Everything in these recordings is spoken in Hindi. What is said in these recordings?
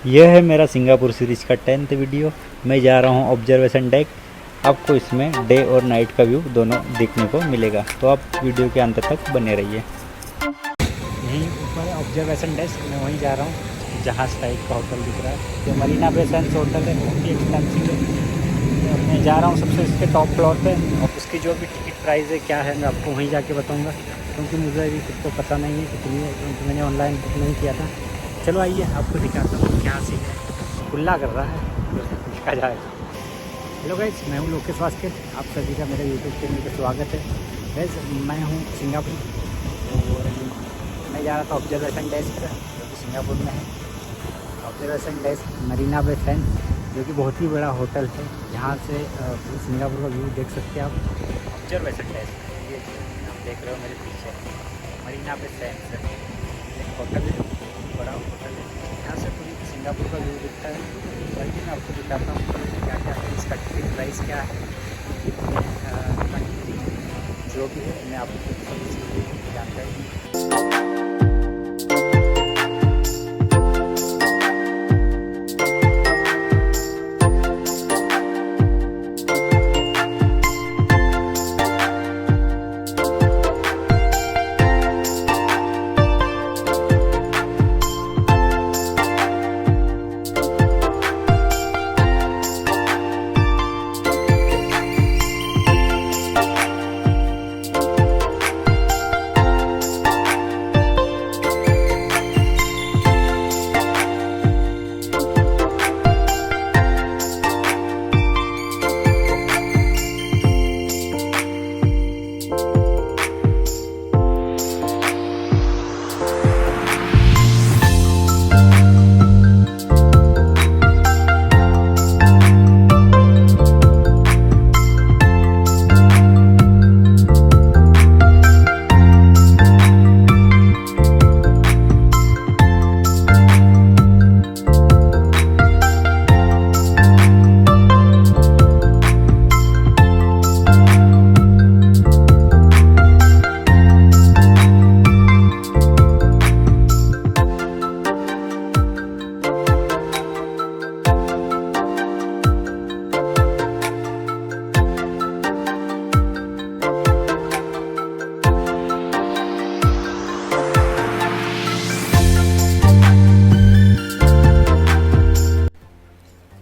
यह है मेरा सिंगापुर सीरीज का 10th वीडियो। मैं जा रहा हूँ ऑब्जर्वेशन डेक। आपको इसमें डे और नाइट का व्यू दोनों देखने को मिलेगा, तो आप वीडियो के अंत तक बने रहिए। यहीं ऊपर ऑब्जर्वेशन डेस्क, मैं वहीं जा रहा हूँ। जहाज़ टाइप का होटल दिख रहा है, जो मरीना बे सैंड्स होटल है, बहुत ही एक्सपेंसिव है। मैं जा रहा हूँ सबसे इसके टॉप फ्लोर पे, और उसकी जो भी टिकट प्राइस है क्या है मैं आपको वहीं जाके बताऊँगा, क्योंकि मुझे अभी खुद को पता नहीं है कितनी है, क्योंकि मैंने ऑनलाइन बुक नहीं किया था। चलो आइए आपको दिखाता हूँ क्या सीन है। खुला कर रहा है तो देखा जाएगा। हेलो गाइस, मैं हूँ लोकेश वास्के, आप सभी का मेरे यूट्यूब चैनल पर स्वागत है। गाइस मैं हूँ सिंगापुर और मैं जा रहा था ऑब्जर्वेशन डेस्क जो कि सिंगापुर में है। Observation deck Marina Bay Sands, जो कि बहुत ही बड़ा होटल है, जहाँ से सिंगापुर का व्यू देख सकते हैं आप। ऑब्जर्वेशन डेस्क ये आप देख रहे हो मेरे पीछे, मरीना बे सैंड्स एक होटल है, बड़ा होटल है। यहाँ से पूरी सिंगापुर का व्यू दिखता है। बल्कि मैं आपको दिखाता हूँ क्या क्या है, इसका टिकट प्राइस क्या है, जो भी है मैं आपको जानकारी दूँ।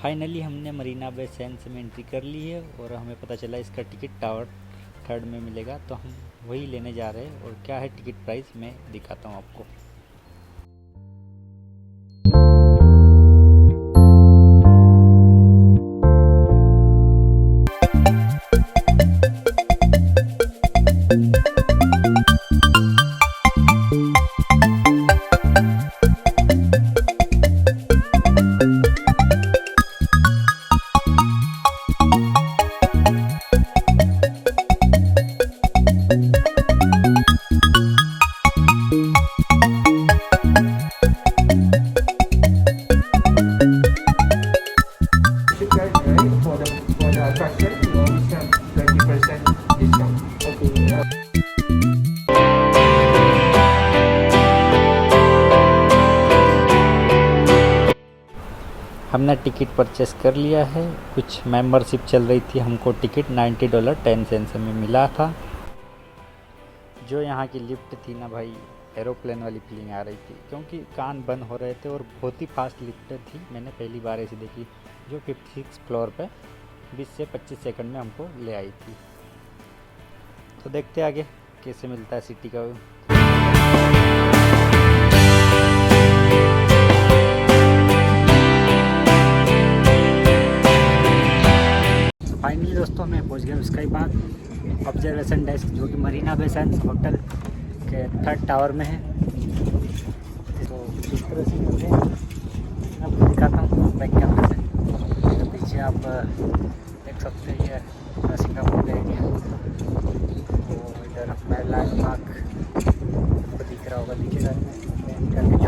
फाइनली हमने मरीना बे सैंड्स में एंट्री कर ली है और हमें पता चला इसका टिकट टावर 3rd में मिलेगा, तो हम वही लेने जा रहे हैं। और क्या है टिकट प्राइस मैं दिखाता हूँ आपको। हमने टिकट परचेस कर लिया है। कुछ मेंबरशिप चल रही थी, हमको टिकट $90.10 में मिला था। जो यहाँ की लिफ्ट थी ना भाई, एरोप्लेन वाली फीलिंग आ रही थी, क्योंकि कान बंद हो रहे थे और बहुत ही फास्ट लिफ्ट थी। मैंने पहली बार ऐसी देखी, जो 56 फ्लोर पे 20 से 25 सेकंड में हमको ले आई थी। तो देखते आगे कैसे मिलता है सिटी का व्यू। फाइनली दोस्तों मैं पहुंच गया उसके बाद ऑब्जर्वेशन डेस्क, जो कि मरीना बे सैंड्स होटल के 3rd टावर में है। तो इस तरह से मिलते हैं, मैं आपको दिखाता हूँ बैक कैमरे से। तो पीछे आप देख सकते हैं ये सिंगापुर का एरिया। तो इधर मेरलियन आपको दिख रहा होगा, दिखेगा नहीं।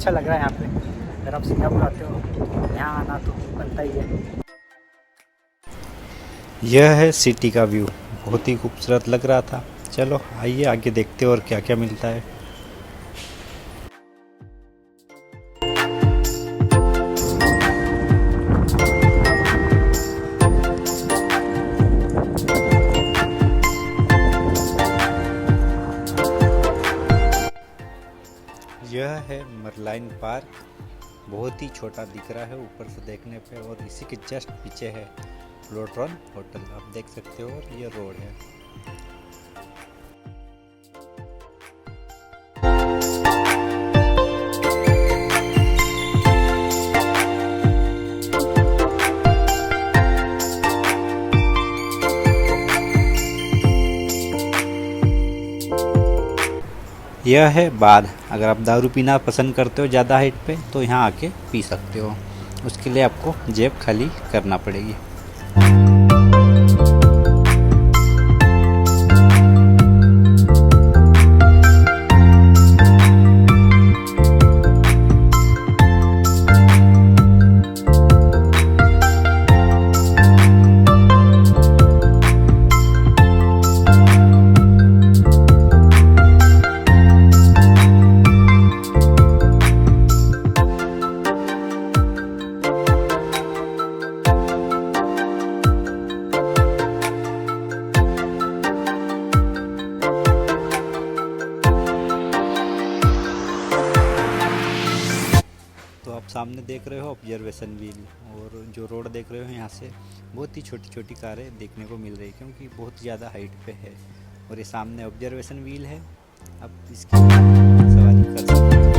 अच्छा लग रहा है यहाँ पे। अगर आप सिंगापुर आते हो यहाँ आना तो बनता ही है। यह है सिटी का व्यू, बहुत ही खूबसूरत लग रहा था। चलो आइए आगे देखते हैं और क्या क्या मिलता है। यह है मरलाइन पार्क, बहुत ही छोटा दिख रहा है ऊपर से देखने पे, और इसी के जस्ट पीछे है फ्लोट्रॉन होटल, आप देख सकते हो, और ये रोड है। यह है बार, अगर आप दारू पीना पसंद करते हो ज़्यादा हाइट पे तो यहाँ आके पी सकते हो, उसके लिए आपको जेब खाली करना पड़ेगी। तो आप सामने देख रहे हो ऑब्जर्वेशन व्हील, और जो रोड देख रहे हो यहाँ से बहुत ही छोटी छोटी कारें देखने को मिल रही है, क्योंकि बहुत ज़्यादा हाइट पे है। और ये सामने ऑब्जर्वेशन व्हील है, आप इसकी सवारी कर सकते हो।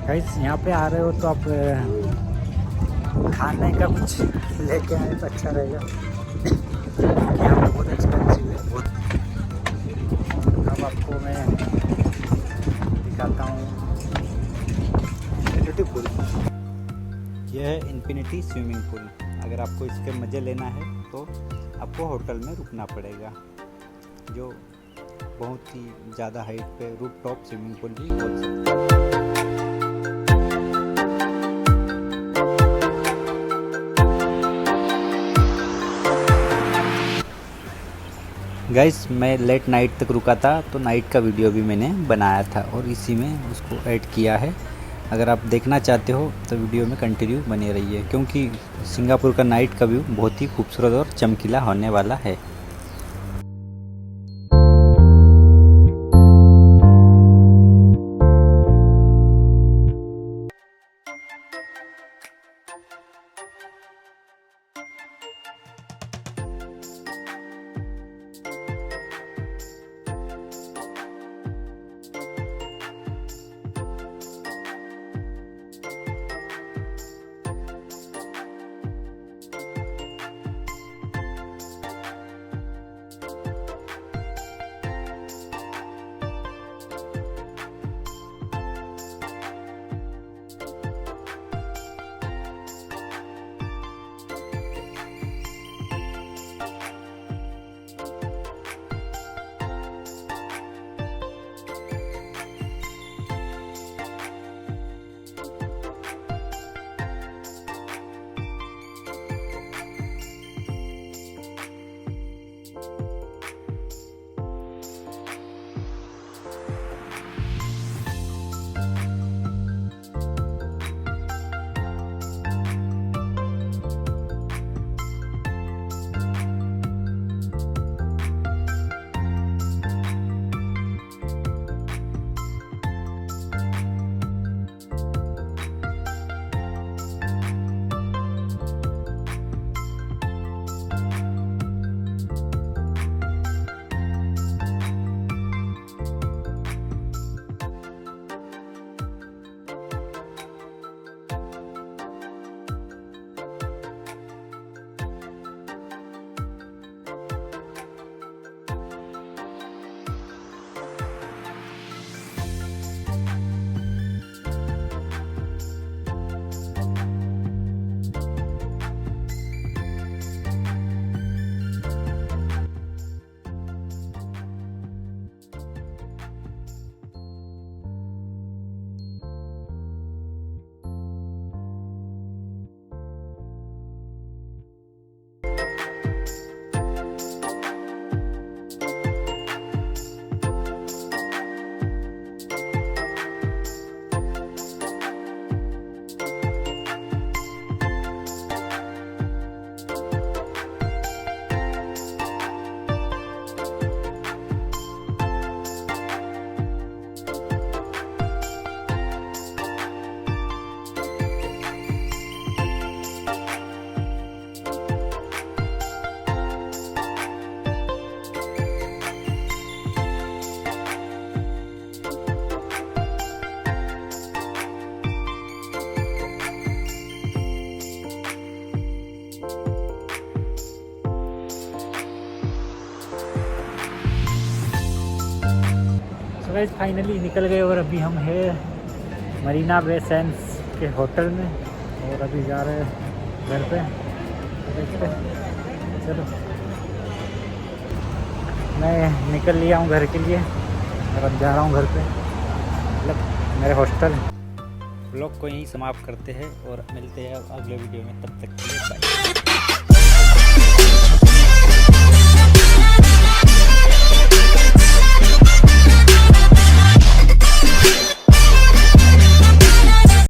गाइस यहाँ पे आ रहे हो तो आप खाने का कुछ लेके आए तो अच्छा रहेगा, यहाँ पे बहुत एक्सपेंसिव है बहुत। अब आपको मैं दिखाता हूँ ब्यूटीफुल, यह है इन्फिनिटी स्विमिंग पूल। अगर आपको इसके मज़े लेना है तो आपको होटल में रुकना पड़ेगा, जो बहुत ही ज़्यादा हाइट पे रूफटॉप स्विमिंग पूल भी बोल सकते हैं। गाइस मैं लेट नाइट तक रुका था, तो नाइट का वीडियो भी मैंने बनाया था और इसी में उसको ऐड किया है। अगर आप देखना चाहते हो तो वीडियो में कंटिन्यू बने रहिए, क्योंकि सिंगापुर का नाइट का व्यू बहुत ही खूबसूरत और चमकीला होने वाला है। गाइस फाइनली निकल गए और अभी हम हैं मरीना बे सैंड्स के होटल में और अभी जा रहे हैं घर पे। देखते हैं, चलो मैं निकल लिया हूँ घर के लिए और अब जा रहा हूँ घर पे, मतलब मेरे हॉस्टल। ब्लॉग को यहीं समाप्त करते हैं और मिलते हैं अगले वीडियो में, तब तक के लिए बाय।